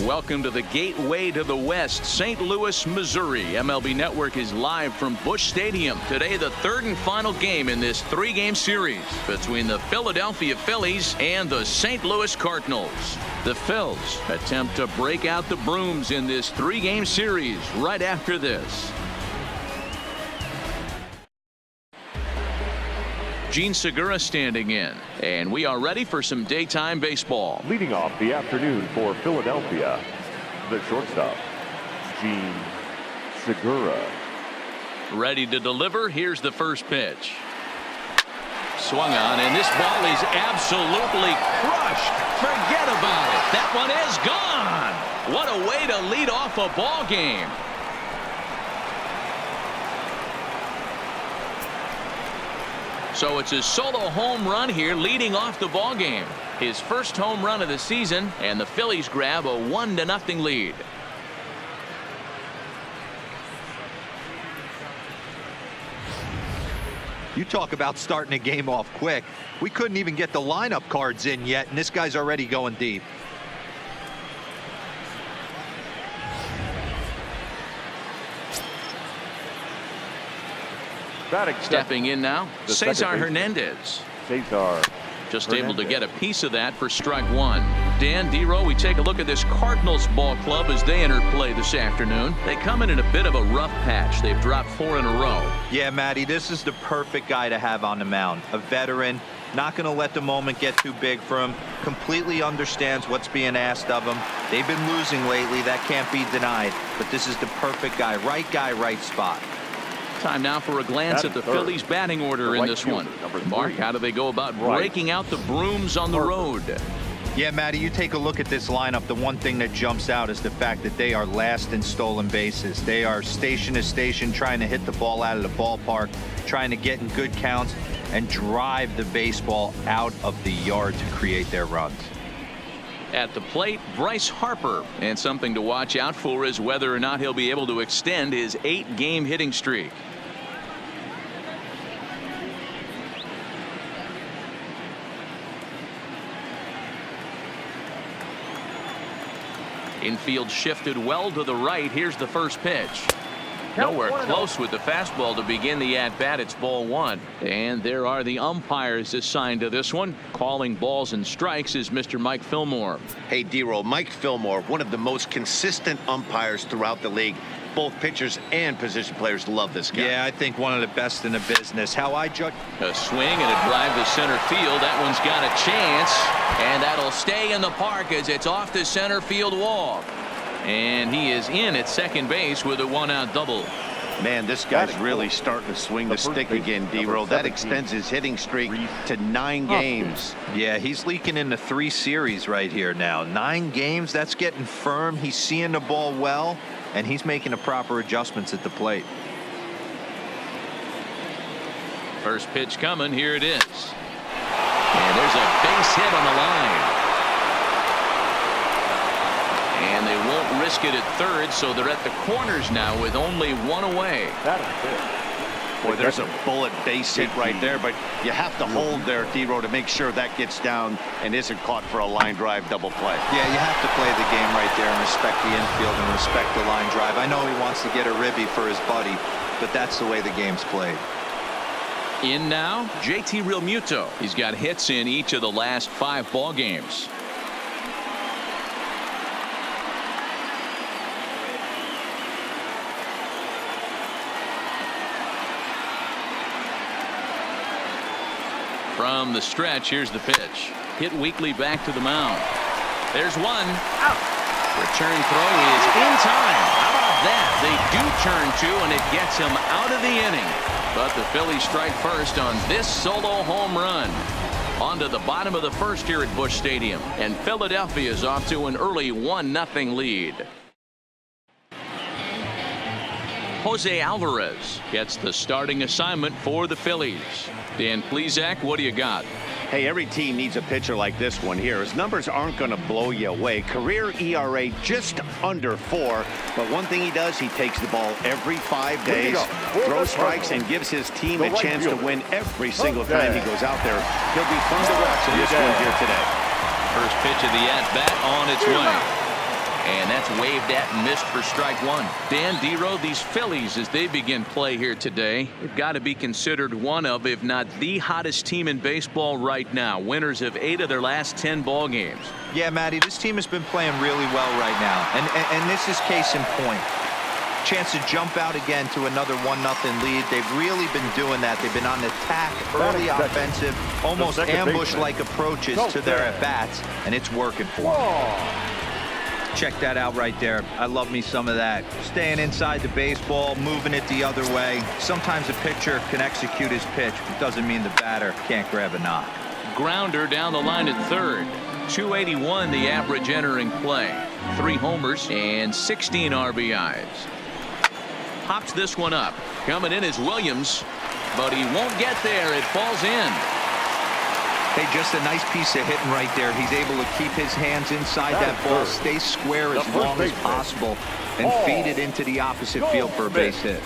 Welcome to the gateway to the West, St. Louis, Missouri. MLB Network is live from Busch Stadium. Today, the third and final game in this three-game series between the Philadelphia Phillies and the St. Louis Cardinals. The Phils attempt to break out the brooms in this three-game series right after this. Gene Segura standing in, and we are ready for some daytime baseball. Leading off the afternoon for Philadelphia, the shortstop, Gene Segura. Ready to deliver. Here's the first pitch. Swung on, and this ball is absolutely crushed. Forget about it. That one is gone. What a way to lead off a ball game. So it's a solo home run here leading off the ball game. His first home run of the season, and the Phillies grab a 1-0 lead. You talk about starting a game off quick. We couldn't even get the lineup cards in yet, and this guy's already going deep. Stepping in now, Cesar Hernandez. Just able to get a piece of that for strike one. Dan, D-Row, we take a look at this Cardinals ball club as they enter play this afternoon. They come in a bit of a rough patch. They've dropped 4 in a row. Yeah, Matty, this is the perfect guy to have on the mound. A veteran, not going to let the moment get too big for him. Completely understands what's being asked of him. They've been losing lately. That can't be denied. But this is the perfect guy, right spot. Time now for a glance at the Phillies batting order in this one. Mark, how do they go about breaking out the brooms on the road? Yeah, Matty, you take a look at this lineup. The one thing that jumps out is the fact that they are last in stolen bases. They are station to station trying to hit the ball out of the ballpark, trying to get in good counts and drive the baseball out of the yard to create their runs. At the plate, Bryce Harper. And something to watch out for is whether or not he'll be able to extend his 8-game hitting streak. Infield shifted well to the right. Here's the first pitch. Nowhere close with the fastball to begin the at-bat. It's ball one. And there are the umpires assigned to this one. Calling balls and strikes is Mr. Mike Fillmore. Hey, D-Roll, Mike Fillmore, one of the most consistent umpires throughout the league. Both pitchers and position players love this guy. Yeah, I think one of the best in the business. How I judge. A swing and a drive to center field. That one's got a chance. And that'll stay in the park as it's off the center field wall. And he is in at second base with a 1-out double. Man, this guy's really starting to swing the stick again, D-Roll. That extends his hitting streak to 9 games. Yeah, he's leaking into 3 series right here now. 9 games, that's getting firm. He's seeing the ball well, and he's making the proper adjustments at the plate. First pitch coming. Here it is. And there's a base hit on the line. And they won't risk it at third, so they're at the corners now with only 1 away. Boy, there's a bullet base hit right there, but you have to hold there, D-Row, to make sure that gets down and isn't caught for a line drive double play. Yeah, you have to play the game right there and respect the infield and respect the line drive. I know he wants to get a ribby for his buddy, but that's the way the game's played. In now, JT Realmuto. He's got hits in each of the last 5 ball games. From the stretch, here's the pitch. Hit weakly back to the mound. There's one. Out. Return throw is in time. How about that? They do turn 2, and it gets him out of the inning. But the Phillies strike first on this solo home run. On to the bottom of the first here at Busch Stadium. And Philadelphia is off to an early 1-0 lead. Jose Alvarez gets the starting assignment for the Phillies. Dan Plesac, what do you got? Hey, every team needs a pitcher like this one here. His numbers aren't going to blow you away. Career ERA just under 4. But one thing he does, he takes the ball every 5 days, throws strikes, and gives his team a chance to win every single time he goes out there. He'll be fun to watch in this one here today. First pitch of the at-bat on its way. And that's waved at and missed for strike one. Dan Dero, these Phillies, as they begin play here today, they've got to be considered one of, if not the hottest team in baseball right now. Winners of 8 of their last 10 ball games. Yeah, Matty, this team has been playing really well right now. And this is case in point. Chance to jump out again to another 1-0 lead. They've really been doing that. They've been on attack, early offensive, almost ambush-like approaches to their at-bats, and it's working for them. Check that out right there. I love me some of that. Staying inside the baseball, moving it the other way. Sometimes a pitcher can execute his pitch. It doesn't mean the batter can't grab a knock. Grounder down the line at third. 281 the average entering play. 3 homers and 16 RBIs. Pops this one up. Coming in is Williams, but he won't get there. It falls in. Hey, just a nice piece of hitting right there. He's able to keep his hands inside that ball, stay square as long as possible, and feed it into the opposite field for a base hit.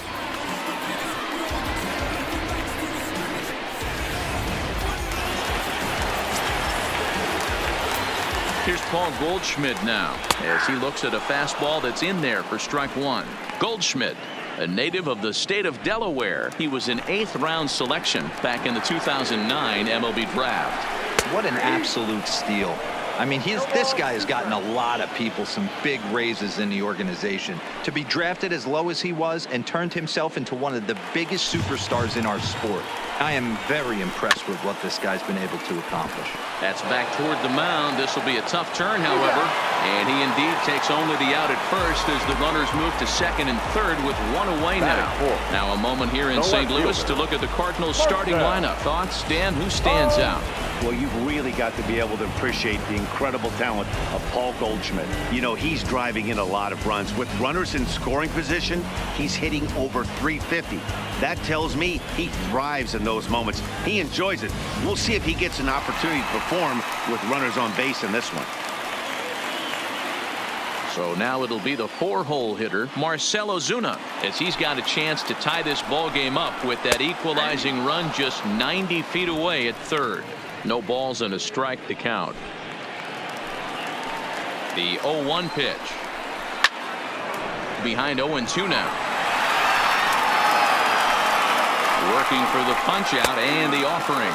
Here's Paul Goldschmidt now as he looks at a fastball that's in there for strike one. Goldschmidt, a native of the state of Delaware. He was an 8th round selection back in the 2009 MLB draft. What an absolute steal. I mean, this guy has gotten a lot of people some big raises in the organization. To be drafted as low as he was and turned himself into one of the biggest superstars in our sport. I am very impressed with what this guy's been able to accomplish. That's back toward the mound. This will be a tough turn, however. And he indeed takes only the out at first as the runners move to second and third with 1 away now. Now a moment here in St. Louis to look at the Cardinals starting lineup. Thoughts, Dan? Who stands out? Well, you've really got to be able to appreciate the incredible talent of Paul Goldschmidt. You know, he's driving in a lot of runs. With runners in scoring position, he's hitting over 350. That tells me he thrives in those moments. He enjoys it. We'll see if he gets an opportunity to perform with runners on base in this one. So now it'll be the 4-hole hitter, Marcell Ozuna, as he's got a chance to tie this ball game up with that equalizing run just 90 feet away at third. No balls and a strike to count. The 0-1 pitch. Behind 0-2 now. Working for the punch out and the offering.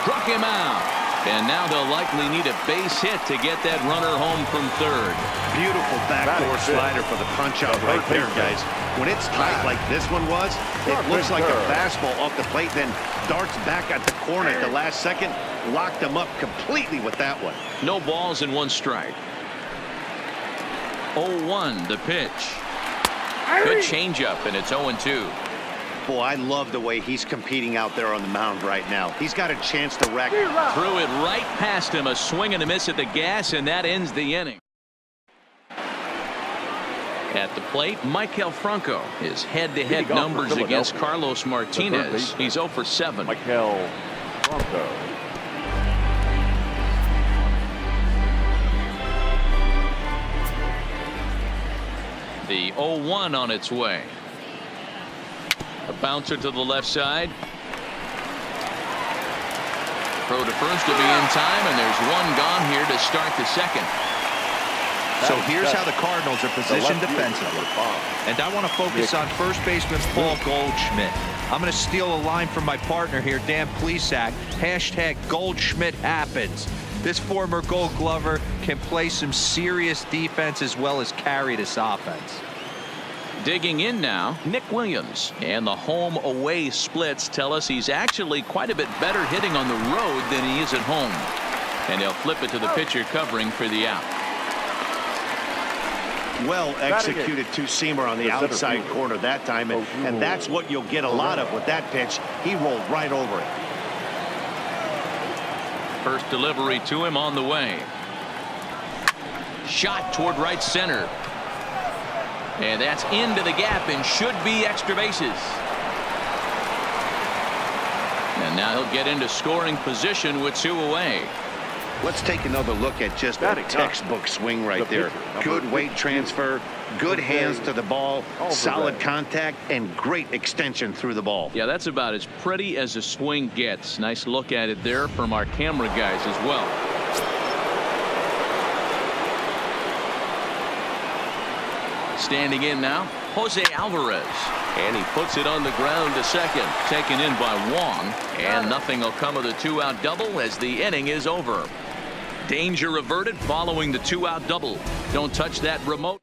Struck him out. And now they'll likely need a base hit to get that runner home from third. Beautiful backdoor slider for the punch out right there, guys. When it's tight like this one was, it looks like a fastball off the plate, then darts back at the corner at the last second. Locked him up completely with that one. No balls and 1 strike. 0-1 the pitch. Good changeup, and it's 0-2. Boy, I love the way he's competing out there on the mound right now. He's got a chance to wreck. Threw it right past him. A swing and a miss at the gas, and that ends the inning. At the plate, Maikel Franco. His head-to-head numbers against Carlos Martinez. He's 0 for 7. Maikel Franco. The 0-1 on its way. A bouncer to the left side. Throw to first will be in time, and there's 1 gone here to start the second. So here's how the Cardinals are positioned defensively. And I want to focus on first baseman Paul Goldschmidt. I'm going to steal a line from my partner here, Dan Plesac. Hashtag Goldschmidt happens. This former Gold Glover can play some serious defense as well as carry this offense. Digging in now, Nick Williams. And the home-away splits tell us he's actually quite a bit better hitting on the road than he is at home. And he'll flip it to the pitcher covering for the out. Well executed two-seamer on the outside corner that time, and that's what you'll get a lot of with that pitch. He rolled right over it. First delivery to him on the way. Shot toward right center. And that's into the gap and should be extra bases. And now he'll get into scoring position with 2 away. Let's take another look at just a textbook swing right there. Good weight transfer, good hands to the ball, solid contact, and great extension through the ball. Yeah, that's about as pretty as a swing gets. Nice look at it there from our camera guys as well. Standing in now, Jose Alvarez. And he puts it on the ground to second. Taken in by Wong. And nothing will come of the two-out double as the inning is over. Danger averted following the two-out double. Don't touch that remote.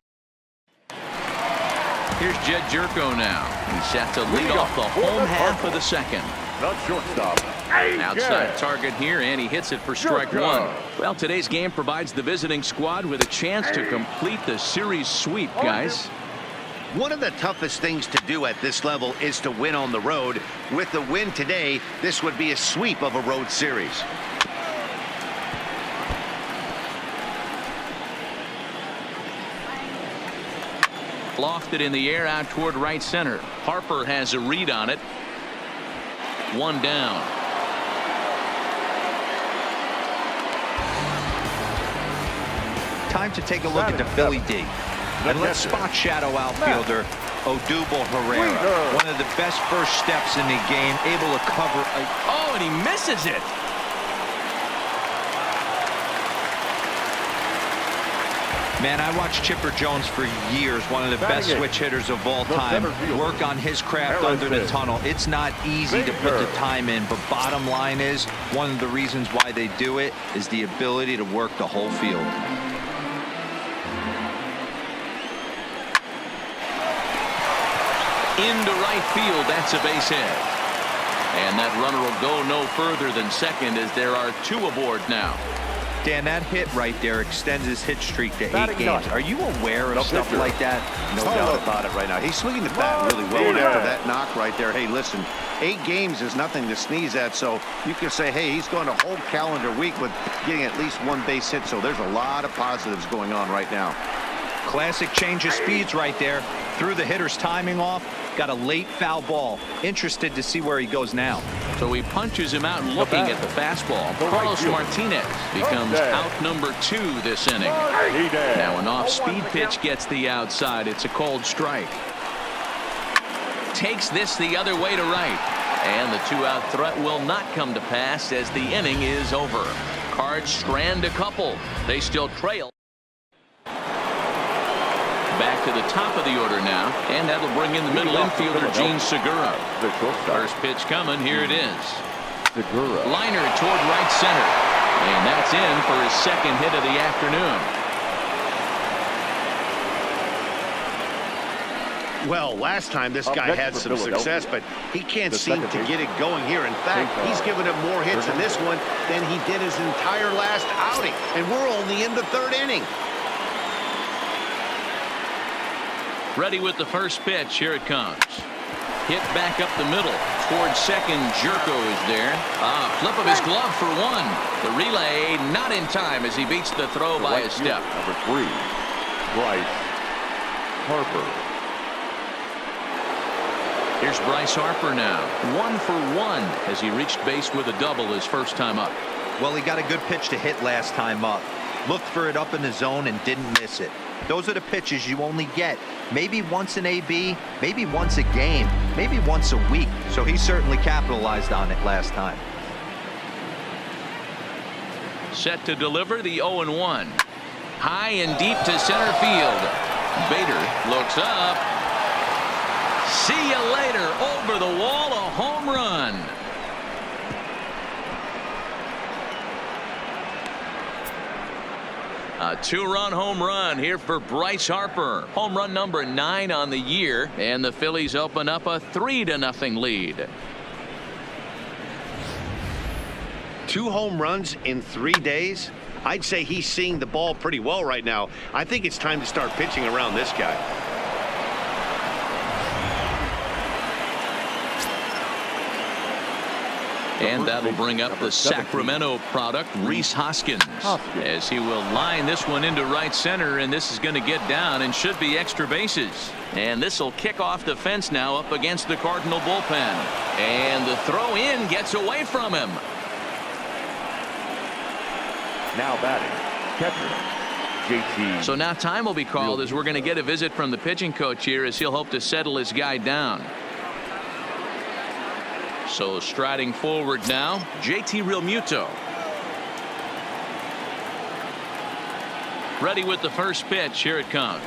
Here's Jed Jerko now. He's set to lead off the home half of the second. The shortstop. Outside target here, and he hits it for strike one. Well, today's game provides the visiting squad with a chance to complete the series sweep, guys. One of the toughest things to do at this level is to win on the road. With the win today, this would be a sweep of a road series. Lofted in the air out toward right center. Harper has a read on it. One down. Time to take a look at the Philly D. And let's spot shadow outfielder Odubel Herrera. One of the best first steps in the game, able to cover. Oh, and he misses it. Man, I watched Chipper Jones for years, one of the best switch hitters of all time. Work on his craft under the tunnel. It's not easy to put the time in, but bottom line is, one of the reasons why they do it is the ability to work the whole field. Into right field, that's a base hit. And that runner will go no further than second as there are two aboard now. Dan, that hit right there extends his hit streak to 8 games. Are you aware of stuff like that? No doubt about it right now. He's swinging the bat really well after that knock right there. Hey, listen, 8 games is nothing to sneeze at, so you can say, hey, he's going a whole calendar week with getting at least 1 base hit, so there's a lot of positives going on right now. Classic change of speeds right there. Threw the hitter's timing off. Got a late foul ball. Interested to see where he goes now. So he punches him out looking at the fastball. Carlos Martinez becomes out number 2 this inning. Now an off-speed pitch gets the outside. It's a cold strike. Takes this the other way to right. And the 2-out threat will not come to pass as the inning is over. Cards strand a couple. They still trail. Back to the top of the order now, and that'll bring in the middle infielder Gene Segura. First pitch coming, here it is. Liner toward right center, and that's in for his second hit of the afternoon. Well, last time this guy had some success, but he can't seem to get it going here. In fact, he's given up more hits in this one than he did his entire last outing, and we're only in the 3rd inning. Ready with the first pitch. Here it comes. Hit back up the middle. Towards second, Jerko is there. Flip of his glove for 1. The relay not in time as he beats the throw by a step. Number 3, Bryce Harper. Here's Bryce Harper now. 1 for 1 as he reached base with a double his first time up. Well, he got a good pitch to hit last time up. Looked for it up in the zone and didn't miss it. Those are the pitches you only get maybe once in AB, maybe once a game, maybe once a week. So he certainly capitalized on it last time. Set to deliver the 0-1. High and deep to center field. Bader looks up. See you later. Over the wall, a home run. A 2-run home run here for Bryce Harper. Home run number 9 on the year, and the Phillies open up a 3-0 lead. 2 home runs in 3 days. I'd say he's seeing the ball pretty well right now. I think it's time to start pitching around this guy. And that'll bring up the Sacramento product, Rhys Hoskins, as he will line this one into right center, and this is going to get down and should be extra bases. And this will kick off the fence now up against the Cardinal bullpen. And the throw in gets away from him. Now batting, catcher, JT. So now time will be called as we're going to get a visit from the pitching coach here as he'll hope to settle his guy down. So striding forward now, JT Realmuto. Ready with the first pitch. Here it comes.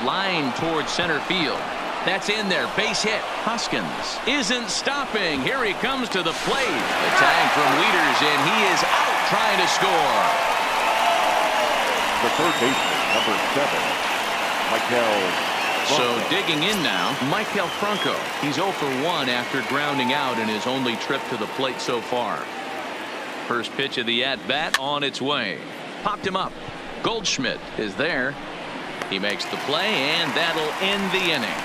Line towards center field. That's in there. Base hit. Hoskins isn't stopping. Here he comes to the plate. The tag from Wieters, and he is out trying to score. The third baseman, number 7, Michael. So digging in now, Michael Franco. He's 0 for 1 after grounding out in his only trip to the plate so far. First pitch of the at-bat on its way. Popped him up. Goldschmidt is there. He makes the play, and that'll end the inning.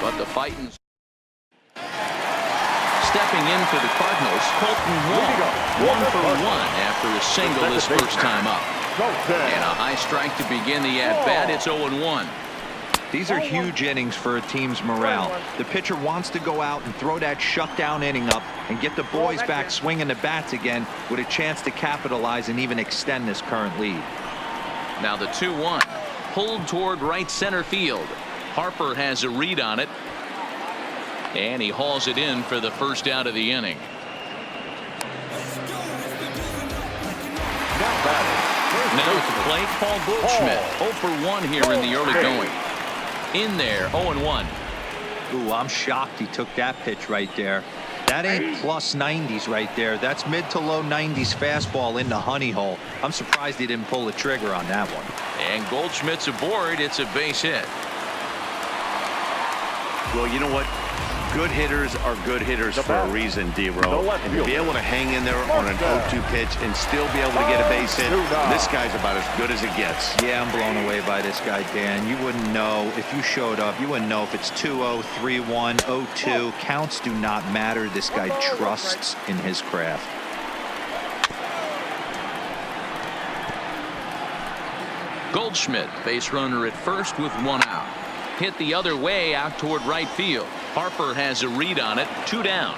But the fighting. Stepping in for the Cardinals, Colton Wong. 1 for 1 after a single his first time up. And a high strike to begin the at-bat. It's 0-1. These are huge innings for a team's morale. The pitcher wants to go out and throw that shutdown inning up and get the boys back swinging the bats again with a chance to capitalize and even extend this current lead. Now the 2-1. Pulled toward right center field. Harper has a read on it. And he hauls it in for the first out of the inning. Now at the plate, Paul Goldschmidt. 0 for 1 here in the early going. In there, 0-1. Ooh, I'm shocked he took that pitch right there. That ain't plus 90s right there. That's mid to low 90s fastball in the honey hole. I'm surprised he didn't pull the trigger on that one. And Goldschmidt's aboard. It's a base hit. Well, you know what? Good hitters are good hitters for a reason, D-Row. And to be able to hang in there on an 0-2 pitch and still be able to get a base hit, this guy's about as good as it gets. Yeah, I'm blown away by this guy, Dan. You wouldn't know if you showed up. You wouldn't know if it's 2-0, 3-1, 0-2. Counts do not matter. This guy trusts in his craft. Goldschmidt, base runner at first with 1 out. Hit the other way out toward right field. Harper has a read on it. 2 down.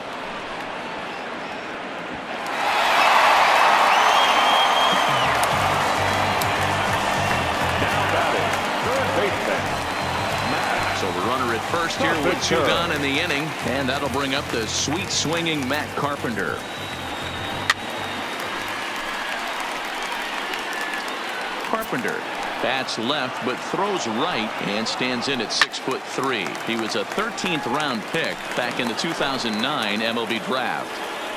Now batting, third baseman, Matt. So the runner at first here with 2 gone in the inning, and that'll bring up the sweet swinging Matt Carpenter. Carpenter bats left but throws right and stands in at 6'3". He was a 13th round pick back in the 2009 MLB draft.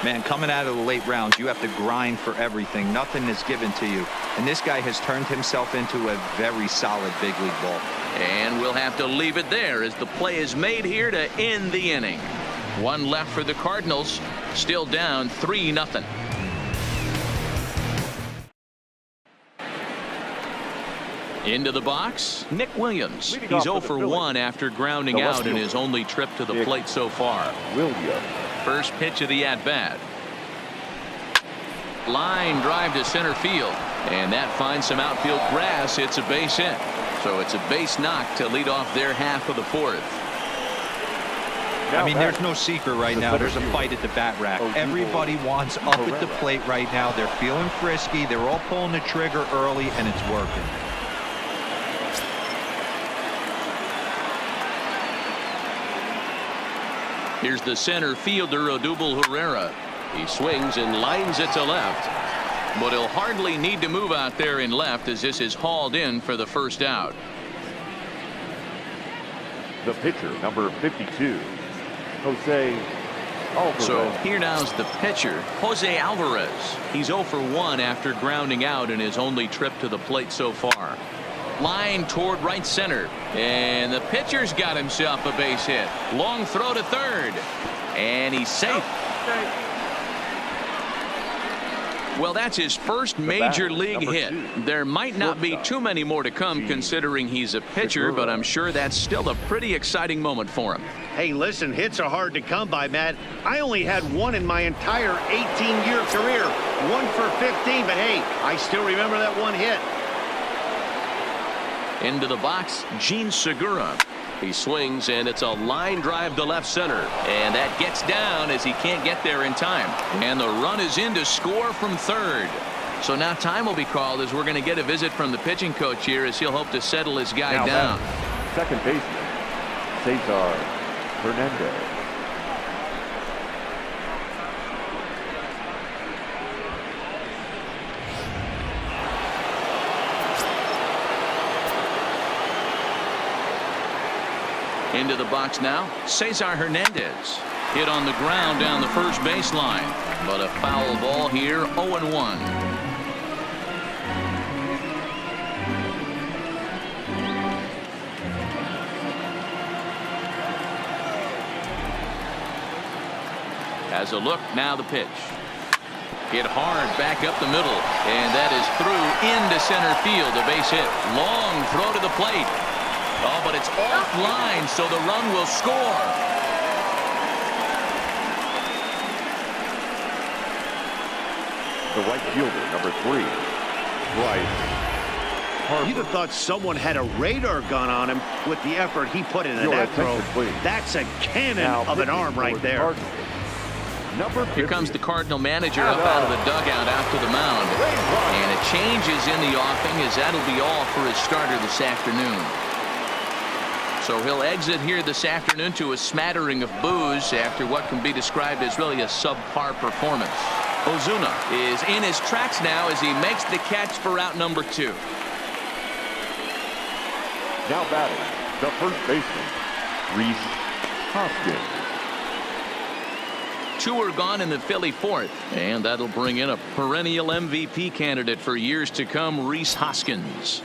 Man, coming out of the late rounds, you have to grind for everything. Nothing is given to you. And this guy has turned himself into a very solid big league ball. And we'll have to leave it there as the play is made here to end the inning. 1 left for the Cardinals. Still down 3-0. Into the box, Nick Williams. He's 0 for 1 after grounding out in his only trip to the plate so far. First pitch of the at-bat. Line drive to center field, and that finds some outfield grass. It's a base hit. So it's a base knock to lead off their half of the 4th. I mean, there's no secret right now. There's a fight at the bat rack. Everybody wants up at the plate right now. They're feeling frisky. They're all pulling the trigger early, and it's working. Here's the center fielder, Odubel Herrera. He swings and lines it to left. But he'll hardly need to move out there in left as this is hauled in for the first out. The pitcher, number 52, Jose Alvarez. So here now's the pitcher, Jose Alvarez. He's 0 for 1 after grounding out in his only trip to the plate so far. Line toward right center, and the pitcher's got himself a base hit. Long throw to third, and he's safe. Well, that's his first major league hit. There might not be too many more to come considering he's a pitcher, but I'm sure that's still a pretty exciting moment for him. Hey, listen, hits are hard to come by, Matt. I only had 1 in my entire 18-year career. 1 for 15, but hey, I still remember that 1 hit. Into the box, Gene Segura. He swings, and it's a line drive to left center. And that gets down as he can't get there in time. And the run is in to score from third. So now time will be called as we're going to get a visit from the pitching coach here as he'll hope to settle his guy down. Second baseman, Cesar Hernandez. Into the box now, Cesar Hernandez. Hit on the ground down the first baseline, but a foul ball here, 0-1. As a look, now the pitch. Hit hard back up the middle, and that is through into center field. A base hit. Long throw to the plate. Oh, but it's offline, so the run will score. The right fielder, number 3, Bryce Harper. You'd have thought someone had a radar gun on him with the effort he put into Your that throw. attention, please. That's a cannon Now, of an arm right for the there. Cardinals, number 50. Here comes the Cardinal manager up out of the dugout out to the mound. And a change is in the offing, as that'll be all for his starter this afternoon. So he'll exit here this afternoon to a smattering of boos after what can be described as really a subpar performance. Ozuna is in his tracks now as he makes the catch for out number 2. Now batting, the first baseman, Rhys Hoskins. 2 are gone in the Philly 4th, and that'll bring in a perennial MVP candidate for years to come, Rhys Hoskins.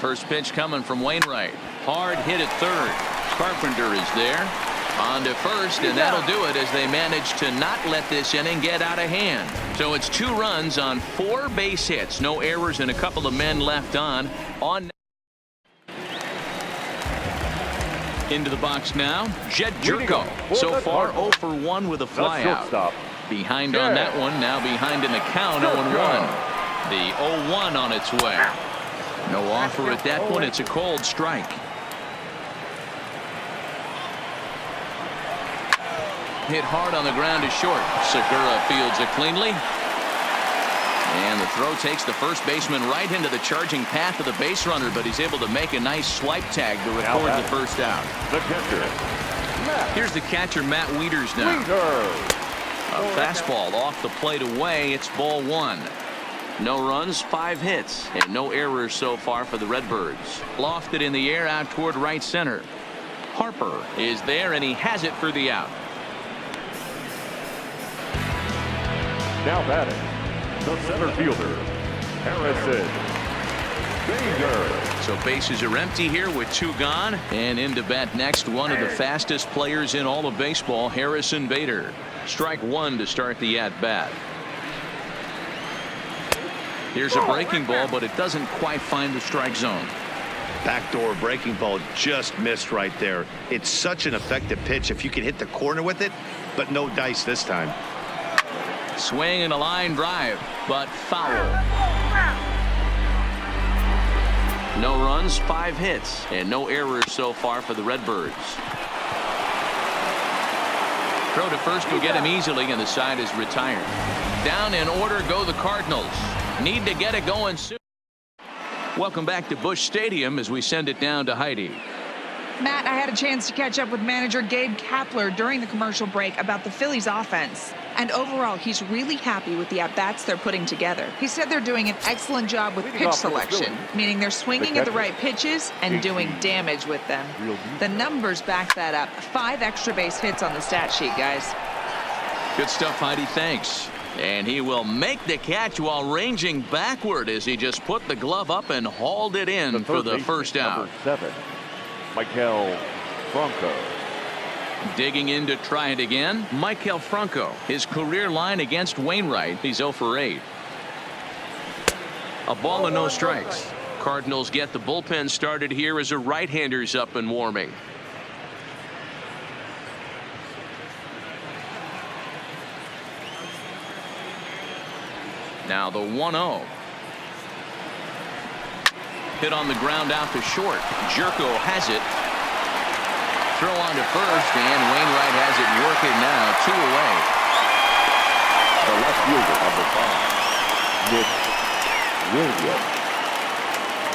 First pitch coming from Wainwright. Hard hit at third. Carpenter is there. On to first, and that'll do it as they manage to not let this inning get out of hand. So it's 2 runs on 4 base hits. No errors and a couple of men left on. Into the box now, Jed Jerko. So far 0 for 1 with a flyout. Behind on that one, now behind in the count, 0-1. The 0-1 on its way. No offer at that point. It's a cold strike. Hit hard on the ground to short. Segura fields it cleanly. And the throw takes the first baseman right into the charging path of the base runner, but he's able to make a nice swipe tag to record the first out. The catcher. Here's the catcher, Matt Wieters now. A fastball off the plate away. It's ball 1. No runs, 5 hits, and no errors so far for the Redbirds. Lofted in the air out toward right center. Harper is there, and he has it for the out. Now batting, the center fielder, Harrison Bader. So bases are empty here with 2 gone, and into bat next, one of the fastest players in all of baseball, Harrison Bader. Strike 1 to start the at-bat. Here's a breaking ball, but it doesn't quite find the strike zone. Backdoor breaking ball just missed right there. It's such an effective pitch if you can hit the corner with it, but no dice this time. Swing and a line drive, but foul. No runs, 5 hits, and no errors so far for the Redbirds. Throw to first will get him easily, and the side is retired. Down in order go the Cardinals. Need to get it going soon. Welcome back to Busch Stadium as we send it down to Heidi. Matt, I had a chance to catch up with manager Gabe Kapler during the commercial break about the Phillies offense. And overall, he's really happy with the at-bats they're putting together. He said they're doing an excellent job with pitch selection, meaning they're swinging at the right pitches and doing damage with them. The numbers back that up. 5 extra base hits on the stat sheet, guys. Good stuff, Heidi. Thanks. And he will make the catch while ranging backward as he just put the glove up and hauled it in for the first out. Number 7, Michael Franco. Digging in to try it again, Michael Franco. His career line against Wainwright, he's 0 for 8. A ball and no strikes. Cardinals get the bullpen started here as a right-hander's up and warming. Now the 1-0. Hit on the ground out to short. Jerko has it. Throw on to first, and Wainwright has it working now. 2 away. The left fielder, number 5, Nick Williams.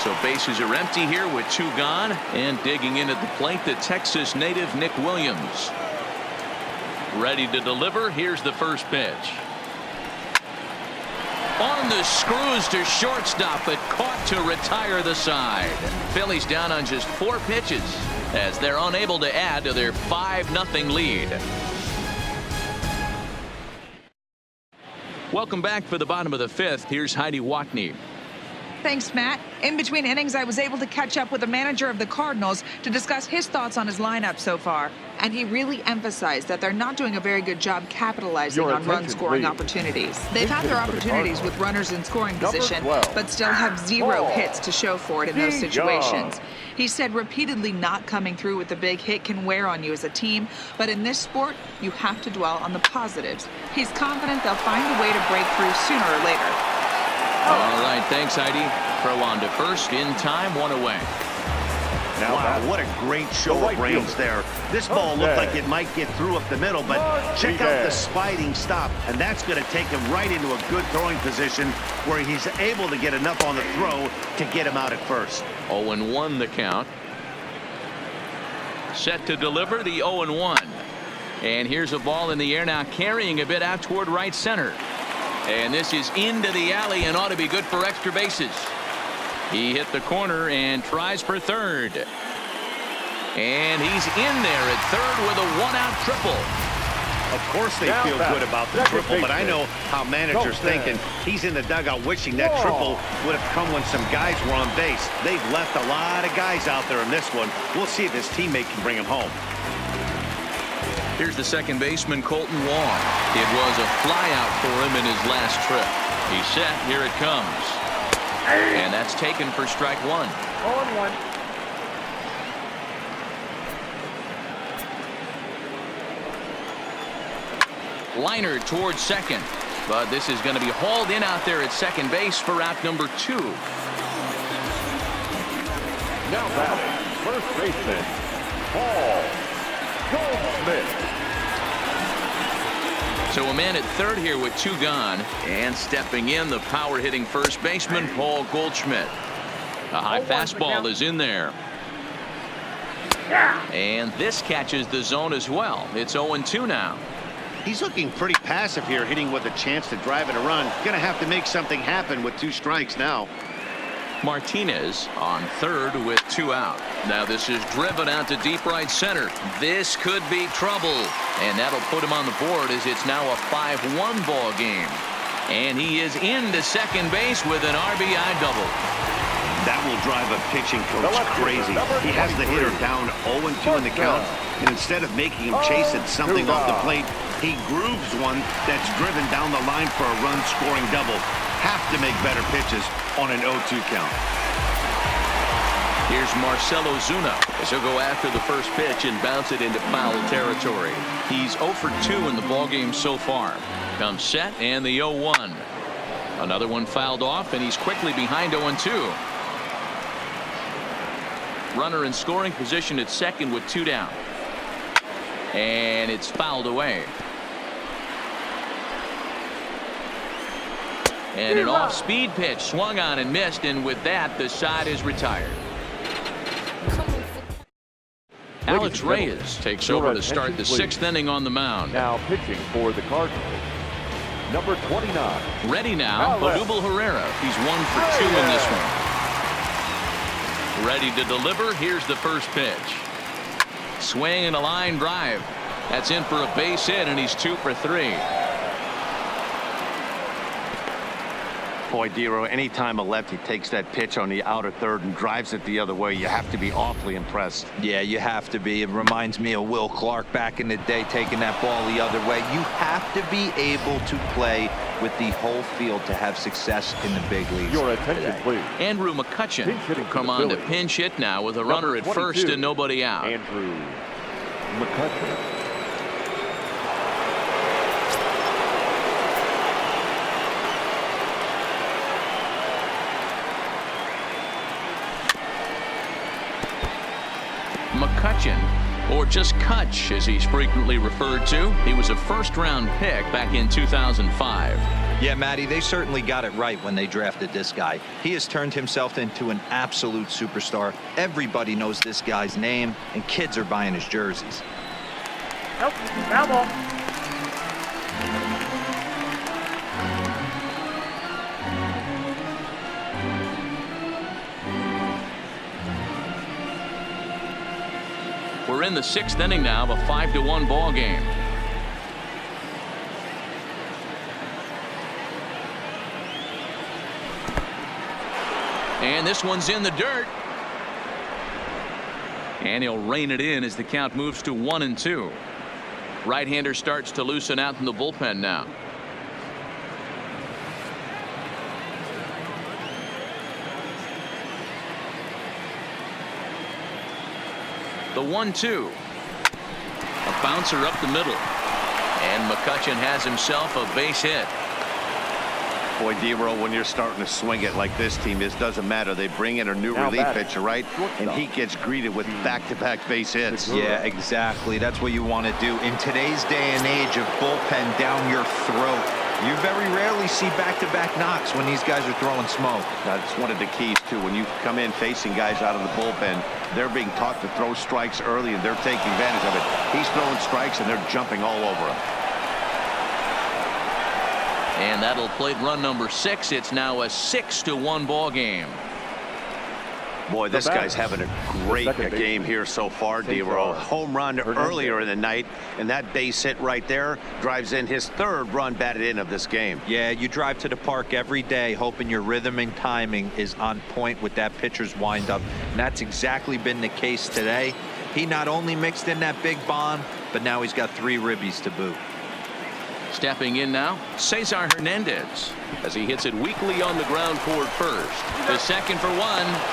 So bases are empty here with 2 gone, and digging in at the plate, the Texas native Nick Williams. Ready to deliver. Here's the first pitch. On the screws to shortstop, but caught to retire the side. Phillies down on just 4 pitches as they're unable to add to their 5-0 lead. Welcome back for the bottom of the 5th. Here's Heidi Watney. Thanks, Matt. In between innings, I was able to catch up with the manager of the Cardinals to discuss his thoughts on his lineup so far. And he really emphasized that they're not doing a very good job capitalizing on run-scoring opportunities. They've had their opportunities with runners in scoring position, but still have 0 hits to show for it in those situations. He said repeatedly not coming through with a big hit can wear on you as a team, but in this sport, you have to dwell on the positives. He's confident they'll find a way to break through sooner or later. All right, thanks, Heidi. Throw on to first in time, 1 away. Wow, what a great show of range there. This ball looked like it might get through up the middle, but check out the sliding stop, and that's going to take him right into a good throwing position where he's able to get enough on the throw to get him out at first. 0-1 the count. Set to deliver the 0-1. And here's a ball in the air now, carrying a bit out toward right center. And this is into the alley and ought to be good for extra bases. He hit the corner and tries for third. And he's in there at third with a 1-out triple. Of course they feel good about the triple, but I know how managers think, and he's in the dugout wishing that triple would have come when some guys were on base. They've left a lot of guys out there in this one. We'll see if his teammate can bring him home. Here's the second baseman, Colton Wong. It was a flyout for him in his last trip. He's set. Here it comes. And that's taken for strike 1. 0-1. Liner towards second. But this is going to be hauled in out there at second base for out number 2. Now batting, first baseman, Paul Goldschmidt. So a man at third here with 2 gone, and stepping in, the power hitting first baseman Paul Goldschmidt. A high fastball is in there. And this catches the zone as well. It's 0-2 now. He's looking pretty passive here, hitting with a chance to drive in a run. Gonna have to make something happen with 2 strikes now. Martinez on third with 2 out. Now this is driven out to deep right center. This could be trouble, and that'll put him on the board as it's now a 5-1 ball game. And he is into second base with an RBI double. That will drive a pitching coach crazy. He has the hitter down 0-2 in the count, and instead of making him chase at something off the plate, he grooves one that's driven down the line for a run-scoring double. Have to make better pitches on an 0-2 count. Here's Marcell Ozuna as he'll go after the first pitch and bounce it into foul territory. He's 0 for 2 in the ballgame so far. Comes set and the 0-1. Another one fouled off, and he's quickly behind 0-2. Runner in scoring position at second with 2 down. And it's fouled away. And an off-speed pitch swung on and missed, and with that, the side is retired. Alex Reyes takes over to start the 6th inning on the mound. Now pitching for the Cardinals, number 29. Ready now, Odubel Herrera. He's 1 for 2 in this one. Ready to deliver. Here's the first pitch. Swing and a line drive. That's in for a base hit, and he's 2 for 3. Boy, Dero, anytime a lefty takes that pitch on the outer third and drives it the other way, you have to be awfully impressed. Yeah, you have to be. It reminds me of Will Clark back in the day taking that ball the other way. You have to be able to play with the whole field to have success in the big leagues. Your attention, please. Andrew McCutchen will come on to pinch hit now with a runner at first and nobody out. Andrew McCutchen. McCutchen, or just Kutch as he's frequently referred to. He was a first-round pick back in 2005. Yeah, Matty, they certainly got it right when they drafted this guy. He has turned himself into an absolute superstar. Everybody knows this guy's name, and kids are buying his jerseys. Nope, foul ball. We're in the 6th inning now of a 5-1 ball game. And this one's in the dirt. And he'll rein it in as the count moves to 1-2. Right-hander starts to loosen out in the bullpen now. The 1-2. A bouncer up the middle. And McCutchen has himself a base hit. Boy, D-Roll, when you're starting to swing it like this team is, doesn't matter. They bring in a new relief pitcher, right? And he gets greeted with back-to-back base hits. Yeah, exactly. That's what you want to do. In today's day and age of bullpen down your throat, you very rarely see back-to-back knocks when these guys are throwing smoke. That's one of the keys, too. When you come in facing guys out of the bullpen, they're being taught to throw strikes early, and they're taking advantage of it. He's throwing strikes, and they're jumping all over him. And that'll plate run number 6. It's now a 6-1 ball game. Boy, this guy's having a great game here so far, D-Roll. Home run earlier in the night, and that base hit right there drives in his 3rd run batted in of this game. Yeah, you drive to the park every day hoping your rhythm and timing is on point with that pitcher's windup, and that's exactly been the case today. He not only mixed in that big bomb, but now he's got 3 ribbies to boot. Stepping in now, Cesar Hernandez, as he hits it weakly on the ground toward first. The second for 1.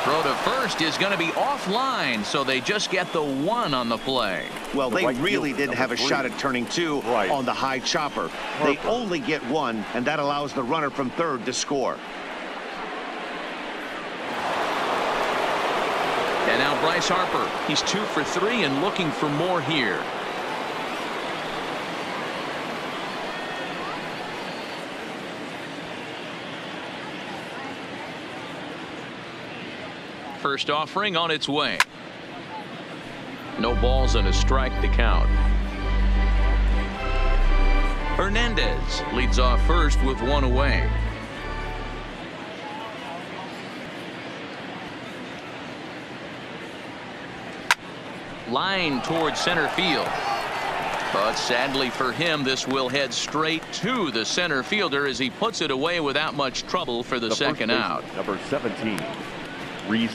Throw to first is going to be offline, so they just get the 1 on the play. Well, they really didn't have a shot at turning 2 on the high chopper. They only get 1, and that allows the runner from 3rd to score. And now Bryce Harper. He's 2 for 3 and looking for more here. First offering on its way. No balls and a strike to count. Hernandez leads off first with 1 away. Line towards center field. But sadly for him, this will head straight to the center fielder as he puts it away without much trouble for the second out. Number 17. Rhys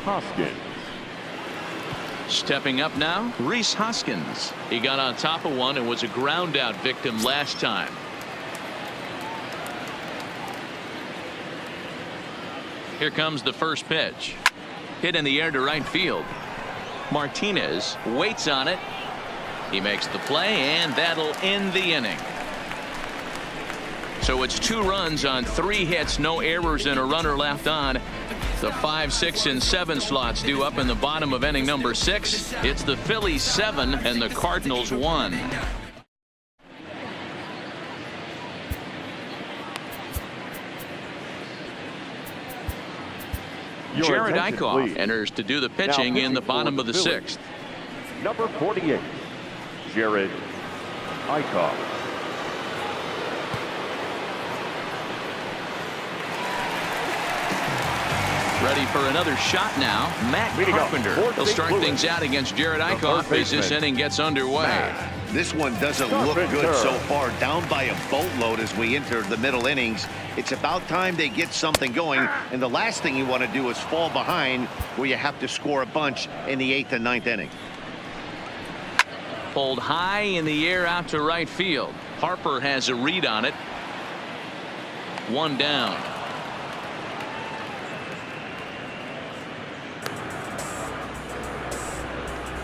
Hoskins. Stepping up now, Rhys Hoskins. He got on top of one and was a ground out victim last time. Here comes the first pitch. Hit in the air to right field. Martinez waits on it. He makes the play, and that'll end the inning. So it's 2 runs on 3 hits, no errors, and a runner left on. The 5, 6, and 7 slots due up in the bottom of inning number 6. It's the Phillies 7 and the Cardinals 1. Jared Eichhoff enters to do the pitching in the bottom of the 6th. Number 48, Jared Eichhoff. Ready for another shot now. Matt Carpenter. He'll start things out against Jared Eichhoff as this inning gets underway. This one doesn't look good so far. Down by a boatload as we enter the middle innings. It's about time they get something going. And the last thing you want to do is fall behind where you have to score a bunch in the 8th and 9th inning. Pulled high in the air out to right field. Harper has a read on it. 1 down.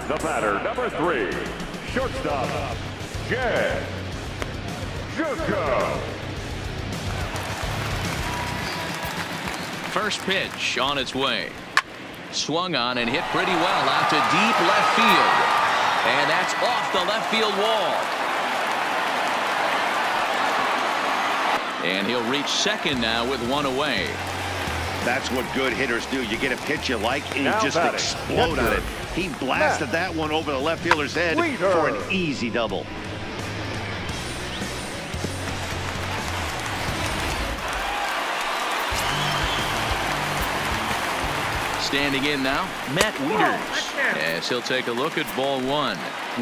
The batter, number 3, shortstop, Jed Juco. First pitch on its way. Swung on and hit pretty well out to deep left field. And that's off the left field wall. And he'll reach second now with 1 away. That's what good hitters do. You get a pitch you like and you just explode on it. He blasted that one over the left fielder's head for an easy double. Standing in now, Matt Wieters, as he'll take a look at ball one.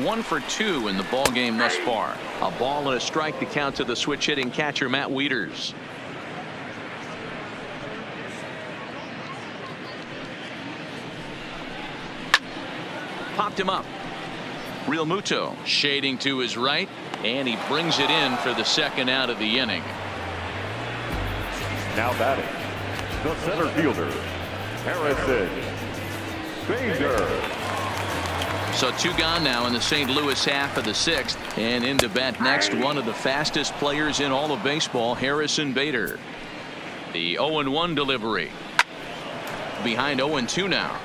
1 for 2 in the ball game thus far. A ball and a strike to count to the switch hitting catcher Matt Wieters. Popped him up. Real Muto shading to his right, and he brings it in for the second out of the inning. Now batting, the center fielder, Harrison Bader. So 2 gone now in the St. Louis half of the 6th, and into bat next, one of the fastest players in all of baseball, Harrison Bader. The 0-1 delivery. Behind 0-2 now.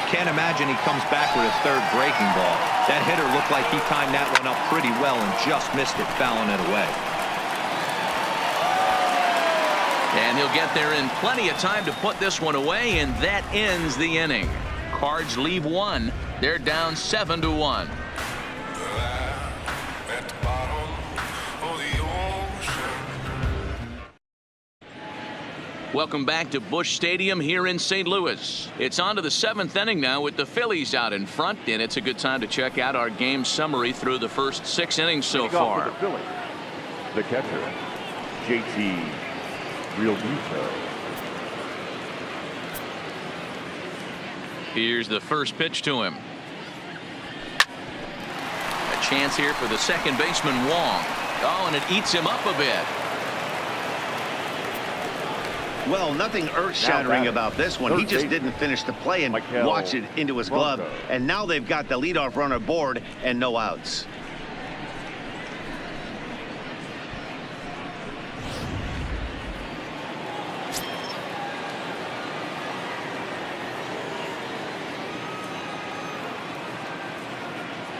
Can't imagine he comes back with a third breaking ball. That hitter looked like he timed that one up pretty well and just missed it, fouling it away. And he'll get there in plenty of time to put this one away, and that ends the inning. Cards leave 1. They're down 7-1. Welcome back to Busch Stadium here in St. Louis. It's on to the 7th inning now with the Phillies out in front, and it's a good time to check out our game summary through the first 6 innings so far. The Phillies, the catcher, JT Realmuto. Here's the first pitch to him. A chance here for the second baseman, Wong. Oh, and it eats him up a bit. Well, nothing earth-shattering about this one. He just didn't finish the play and watched it into his glove. And now they've got the leadoff runner aboard and no outs.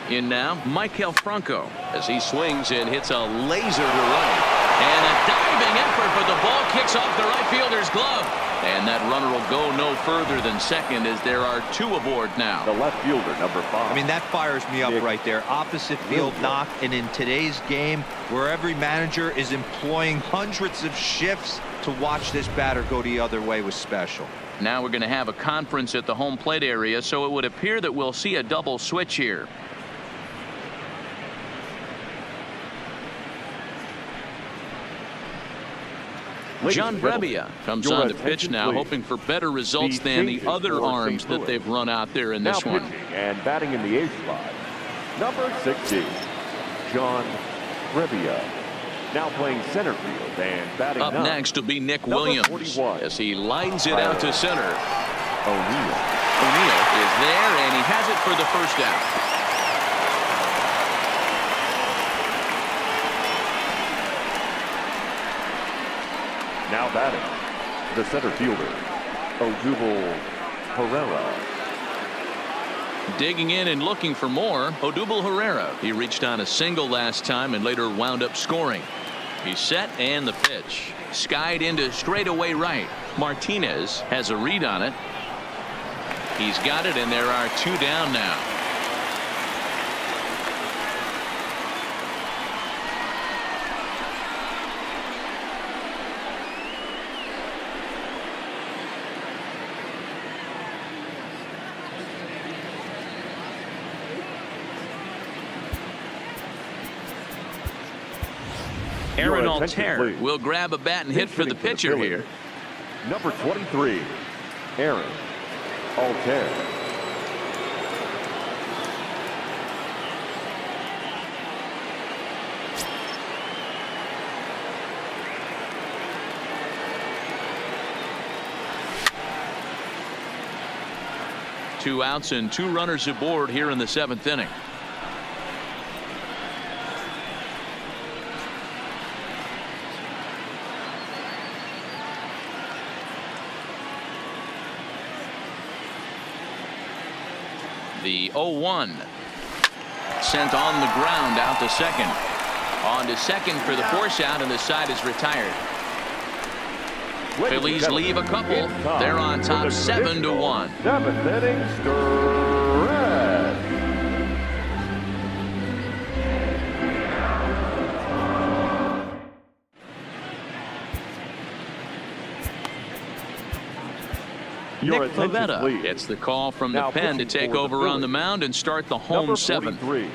In now, Maikel Franco, as he swings and hits a laser to right. And a diving effort, but the ball kicks off the right fielder's glove. And that runner will go no further than second, as there are 2 aboard now. The left fielder, number 5. I mean, that fires me up right there. Opposite field knock, and in today's game, where every manager is employing hundreds of shifts, to watch this batter go the other way was special. Now we're going to have a conference at the home plate area, so it would appear that we'll see a double switch here. John Brebbia comes on to pitch now, hoping for better results than the other arms that they've run out there in this one. And batting in the 8th spot, number 60, John Brebbia. Now playing center field and batting up next will be Nick Williams 41, as he lines it out to center. O'Neill is there, and he has it for the first out. Now batting, the center fielder, Odubel Herrera. Digging in and looking for more, Odubel Herrera. He reached on a single last time and later wound up scoring. He's set, and the pitch. Skied into straightaway right. Martinez has a read on it. He's got it, and there are 2 down now. Aaron Altair will grab a bat and hit for the pitcher here. Number 23, Aaron Altair. Two outs and 2 runners aboard here in the 7th inning. The 0-1 sent on the ground out to second. On to second for the force out, and the side is retired. Phillies leave a couple. They're on top 7-1. 7th inning stretch. Your Nick attention, Pivetta please. gets the call from the Now pen to pitching take for the over on the Phillies. mound and start the home Number seventh. 43,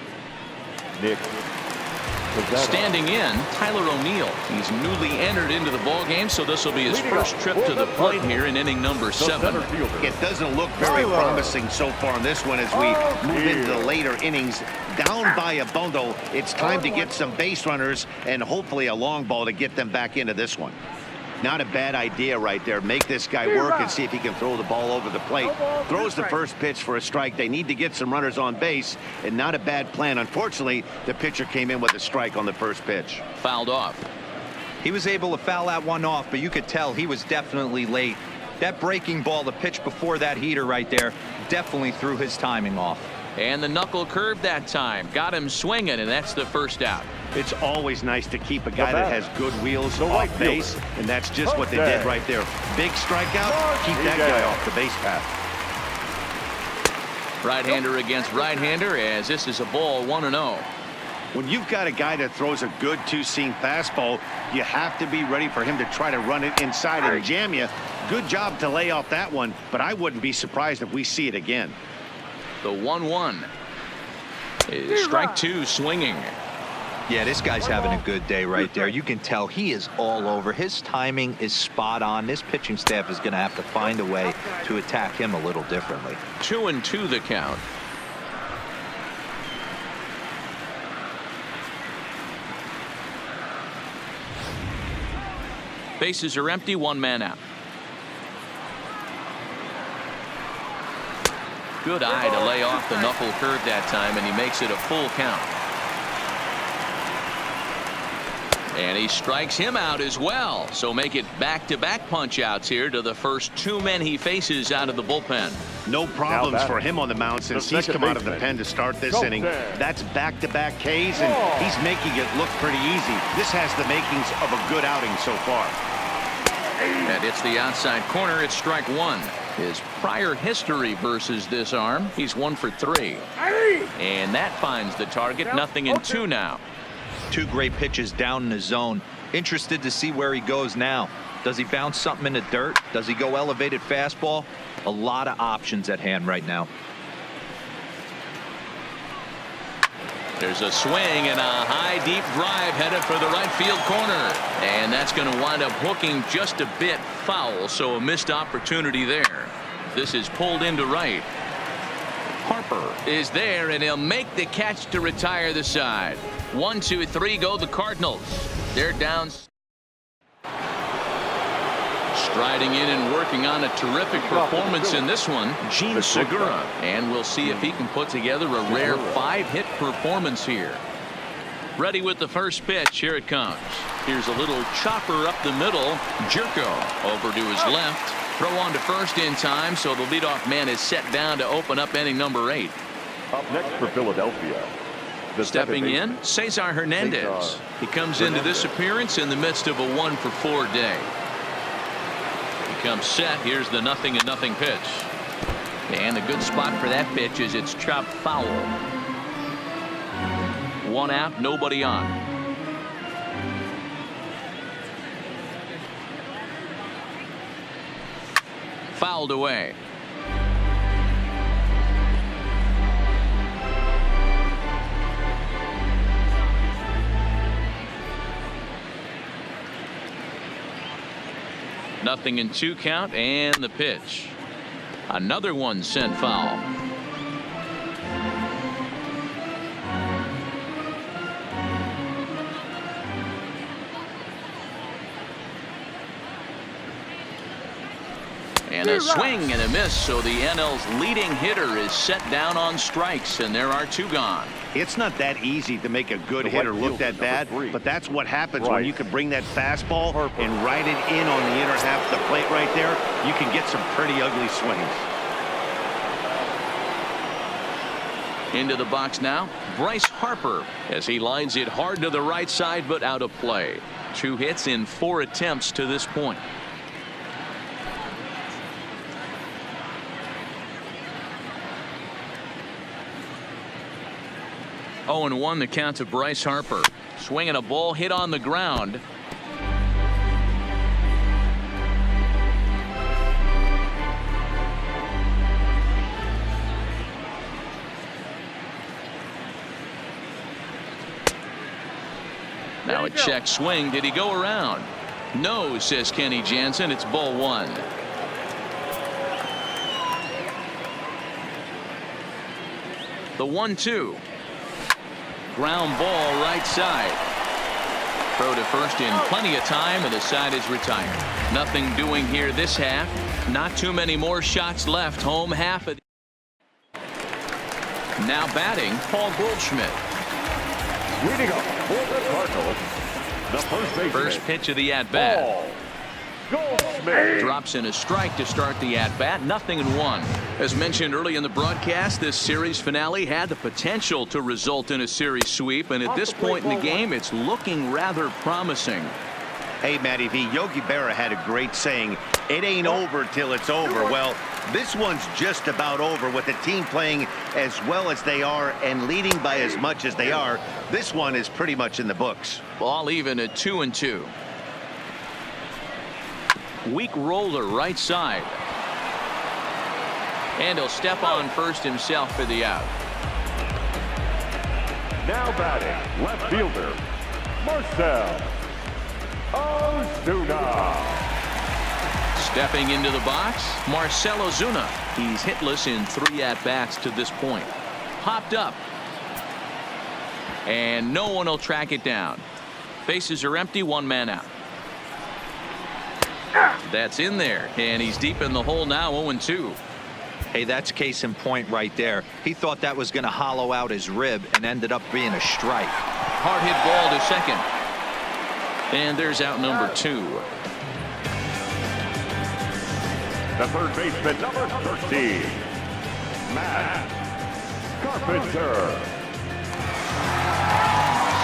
Nick Pivetta. Standing in, Tyler O'Neill. He's newly entered into the ball game, so this will be his Leading first up trip for to the the plate Cardinals, here in inning number the 7. center fielder. It doesn't look very Tyler. promising so far in this one as we move into the later innings. Down by a bundle, it's time to get some base runners and hopefully a long ball to get them back into this one. Not a bad idea right there. Make this guy work and see if he can throw the ball over the plate. Throws the first pitch for a strike. They need to get some runners on base, and not a bad plan. Unfortunately, the pitcher came in with a strike on the first pitch. Fouled off. He was able to foul that one off, but you could tell he was definitely late. That breaking ball, the pitch before that heater right there, definitely threw his timing off. And the knuckle curve that time. Got him swinging, and that's the first out. It's always nice to keep a guy that has good wheels The right off base, fielder. and that's just what they did right there. Big strikeout, keep that guy off the base path. Right-hander against right-hander as this is a ball 1-0. When you've got a guy that throws a good two-seam fastball, you have to be ready for him to try to run it inside and jam you. Good job to lay off that one, but I wouldn't be surprised if we see it again. The 1-1 is strike 2 swinging. Yeah, this guy's having a good day right there. You can tell he is all over. His timing is spot on. This pitching staff is going to have to find a way to attack him a little differently. 2-2 the count. Bases are empty, 1 man out. Good eye to lay off the knuckle curve that time, and he makes it a full count. And he strikes him out as well. So make it back-to-back punch-outs here to the first 2 men he faces out of the bullpen. No problems for him on the mound since he's come out of the pen to start this inning. That's back-to-back Ks, and he's making it look pretty easy. This has the makings of a good outing so far. And it's the outside corner. It's strike 1. His prior history versus this arm, he's 1 for 3. And that finds the target. 0-2 now. 2 great pitches down in the zone. Interested to see where he goes now. Does he bounce something in the dirt? Does he go elevated fastball? A lot of options at hand right now. There's a swing and a high deep drive headed for the right field corner, and that's going to wind up hooking just a bit foul, so a missed opportunity there. This is pulled into right. Harper is there, and he'll make the catch to retire the side. 1, 2, 3 go the Cardinals. They're down. Striding in and working on a terrific performance in this one, Gene Segura. And we'll see if he can put together a rare 5-hit performance here. Ready with the first pitch. Here it comes. Here's a little chopper up the middle. Jerko over to his left. Throw on to first in time, so the leadoff man is set down to open up inning number 8. Up next for Philadelphia. Stepping in, Cesar Hernandez. He comes into this appearance in the midst of a 1 for 4 day. Comes set. Here's the 0-0 pitch, and a good spot for that pitch is it's chopped foul. 1 out, nobody on. Fouled away. Nothing in 2 count, and the pitch. Another one sent foul. And a swing and a miss, so the NL's leading hitter is set down on strikes, and there are 2 gone. It's not that easy to make a good hitter look that bad, but that's what happens when you can bring that fastball and ride it in on the inner half of the plate right there. You can get some pretty ugly swings. Into the box now, Bryce Harper, as he lines it hard to the right side, but out of play. 2 hits in 4 attempts to this point. 0-1 the count to Bryce Harper. Swinging a ball hit on the ground. a check swing. Did he go around? No, says Kenny Jansen. It's ball one. The 1-2. Ground ball right side. Throw to first in plenty of time, and the side is retired. Nothing doing here this half. Not too many more shots left. Home half of the... Now batting, Paul Goldschmidt. Leading up for the Cardinals, the first baseman. First pitch of the at-bat. Paul Goldschmidt. Drops in a strike to start the at-bat. 0-1. As mentioned early in the broadcast, this series finale had the potential to result in a series sweep, and at this point in the game, it's looking rather promising. Hey, Matty V, Yogi Berra had a great saying, it ain't over till it's over. Well, this one's just about over with the team playing as well as they are and leading by as much as they are. This one is pretty much in the books. Ball even at 2-2. Weak roller right side. And he'll step on first himself for the out. Now batting, left fielder, Marcell Ozuna. Stepping into the box, Marcell Ozuna. He's hitless in 3 at-bats to this point. Popped up. And no one will track it down. Bases are empty, 1 man out. That's in there, and he's deep in the hole now, 0-2. Hey, that's case in point right there. He thought that was going to hollow out his rib and ended up being a strike. Hard hit ball to second. And there's out number 2. The third baseman, number 13, Matt Carpenter.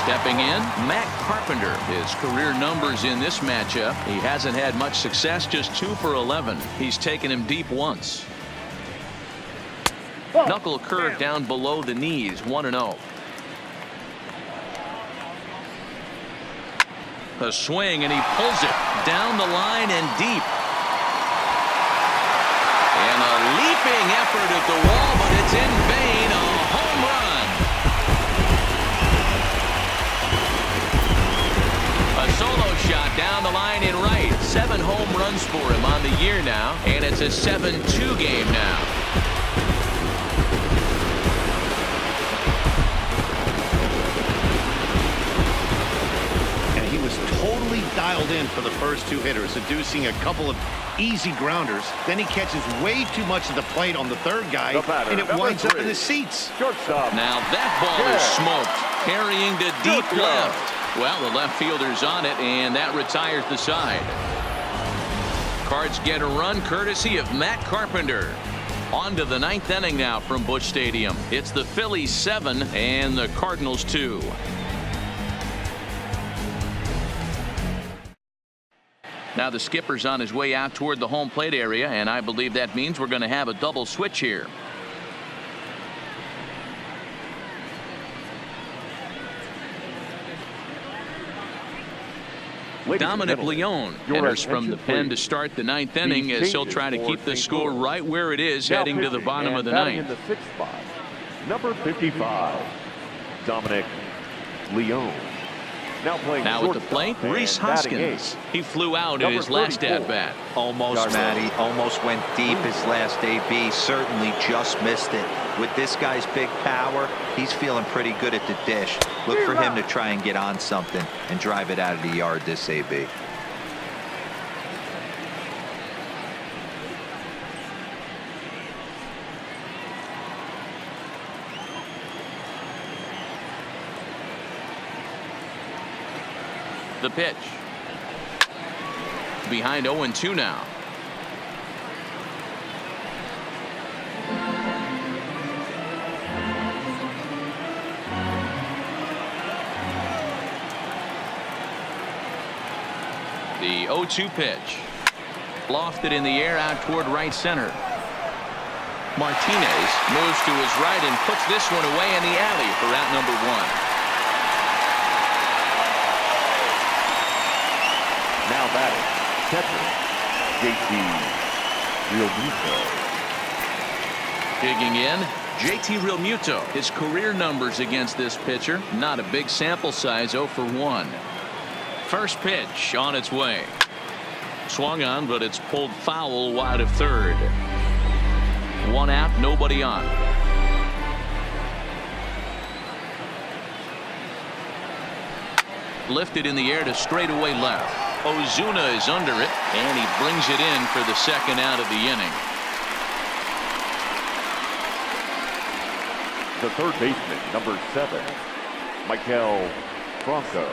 Stepping in, Matt Carpenter. His career numbers in this matchup. He hasn't had much success, just 2 for 11. He's taken him deep once. Knuckle curve down below the knees, 1-0. A swing, and he pulls it down the line and deep. And a leaping effort at the wall, but it's in vain. A home run. A solo shot down the line in right. 7 home runs for him on the year now, and it's a 7-2 game now. Totally dialed in for the first 2 hitters, seducing a couple of easy grounders. Then he catches way too much of the plate on the third guy, and it winds up in the seats. Shortstop. Now that ball is smoked, carrying to deep left. Well, the left fielder's on it, and that retires the side. Cards get a run courtesy of Matt Carpenter. On to the 9th inning now from Busch Stadium. It's the Phillies 7 and the Cardinals 2. Now the skipper's on his way out toward the home plate area, and I believe that means we're going to have a double switch here. Dominic Leone enters from the pen to start the 9th inning as he'll try to keep the score right where it is heading to the bottom of the 9th. In the 6th spot, number 55, Dominic Leone. Now at the plate, Rhys Hoskins. He flew out in his last at-bat. Almost, Matty. Almost went deep his last AB. Certainly just missed it. With this guy's big power, he's feeling pretty good at the dish. Look for him to try and get on something and drive it out of the yard this AB. The pitch. Behind 0-2 now. The 0-2 pitch. Lofted in the air out toward right center. Martinez moves to his right and puts this one away in the alley for out number 1. Now batting, catcher, JT Realmuto. Digging in, JT Realmuto. His career numbers against this pitcher, not a big sample size, 0 for 1. First pitch on its way. Swung on, but it's pulled foul wide of third. One out, nobody on. Lifted in the air to straightaway left. Ozuna is under it, and he brings it in for the second out of the inning. The third baseman, number 7, Maikel Franco.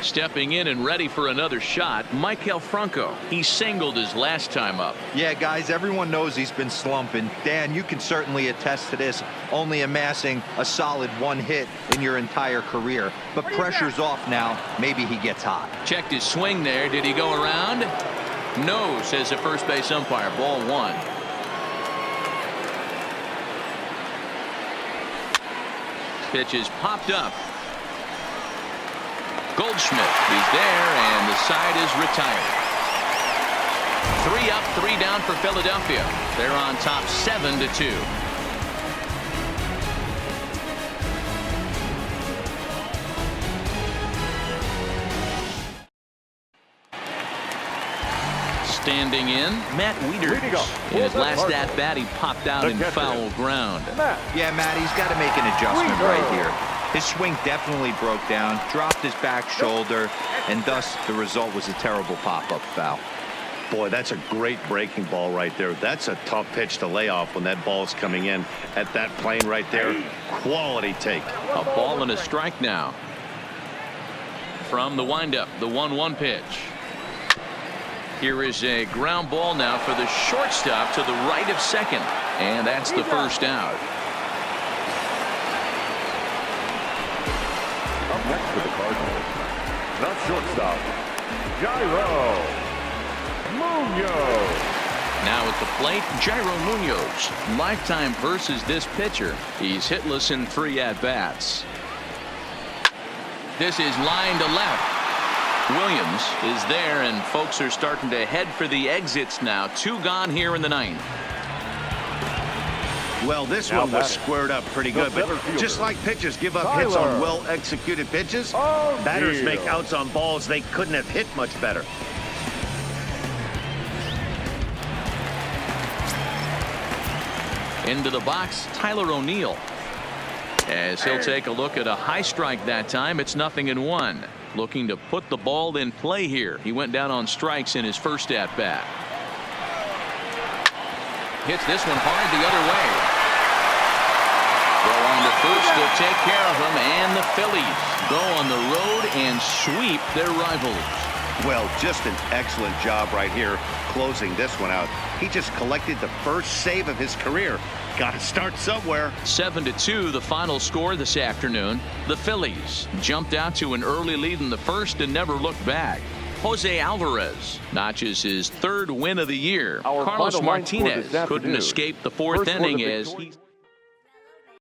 Stepping in and ready for another shot, Maikel Franco. He singled his last time up. Yeah, guys, everyone knows he's been slumping. Dan, you can certainly attest to this, only amassing a solid 1 hit in your entire career. But pressure's off now. Maybe he gets hot. Checked his swing there. Did he go around? No, says the first base umpire. Ball 1. Pitch is popped up. Goldschmidt is there, and the side is retired. 3 up, 3 down for Philadelphia. They're on top 7-2. Standing in, Matt Wieters. In his last at-bat, he popped out in foul ground. Yeah, Matt, he's got to make an adjustment right here. His swing definitely broke down, dropped his back shoulder, and thus the result was a terrible pop-up foul. Boy, that's a great breaking ball right there. That's a tough pitch to lay off when that ball's coming in at that plane right there. Quality take. A ball and a strike now. From the windup, the 1-1 pitch. Here is a ground ball now for the shortstop to the right of second, and that's the first out. Up next for the Cardinals, the shortstop, Jairo Munoz. Now at the plate, Jairo Munoz. Lifetime versus this pitcher. He's hitless in 3 at-bats. This is line to left. Williams is there, and folks are starting to head for the exits now. 2 gone here in the 9th. Well, this one was squared up pretty good, but just like pitchers give up hits on well-executed pitches, batters make outs on balls they couldn't have hit much better. Into the box, Tyler O'Neill. As he'll take a look at a high strike that time, it's 0-1. Looking to put the ball in play here. He went down on strikes in his first at-bat. Hits this one hard the other way. Throw on to first to take care of him, and the Phillies go on the road and sweep their rivals. Well, just an excellent job right here closing this one out. He just collected the first save of his career. Got to start somewhere. 7-2 the final score this afternoon. The Phillies jumped out to an early lead in the first and never looked back. Jose Alvarez notches his 3rd win of the year. Carlos Martinez couldn't escape the 4th inning as he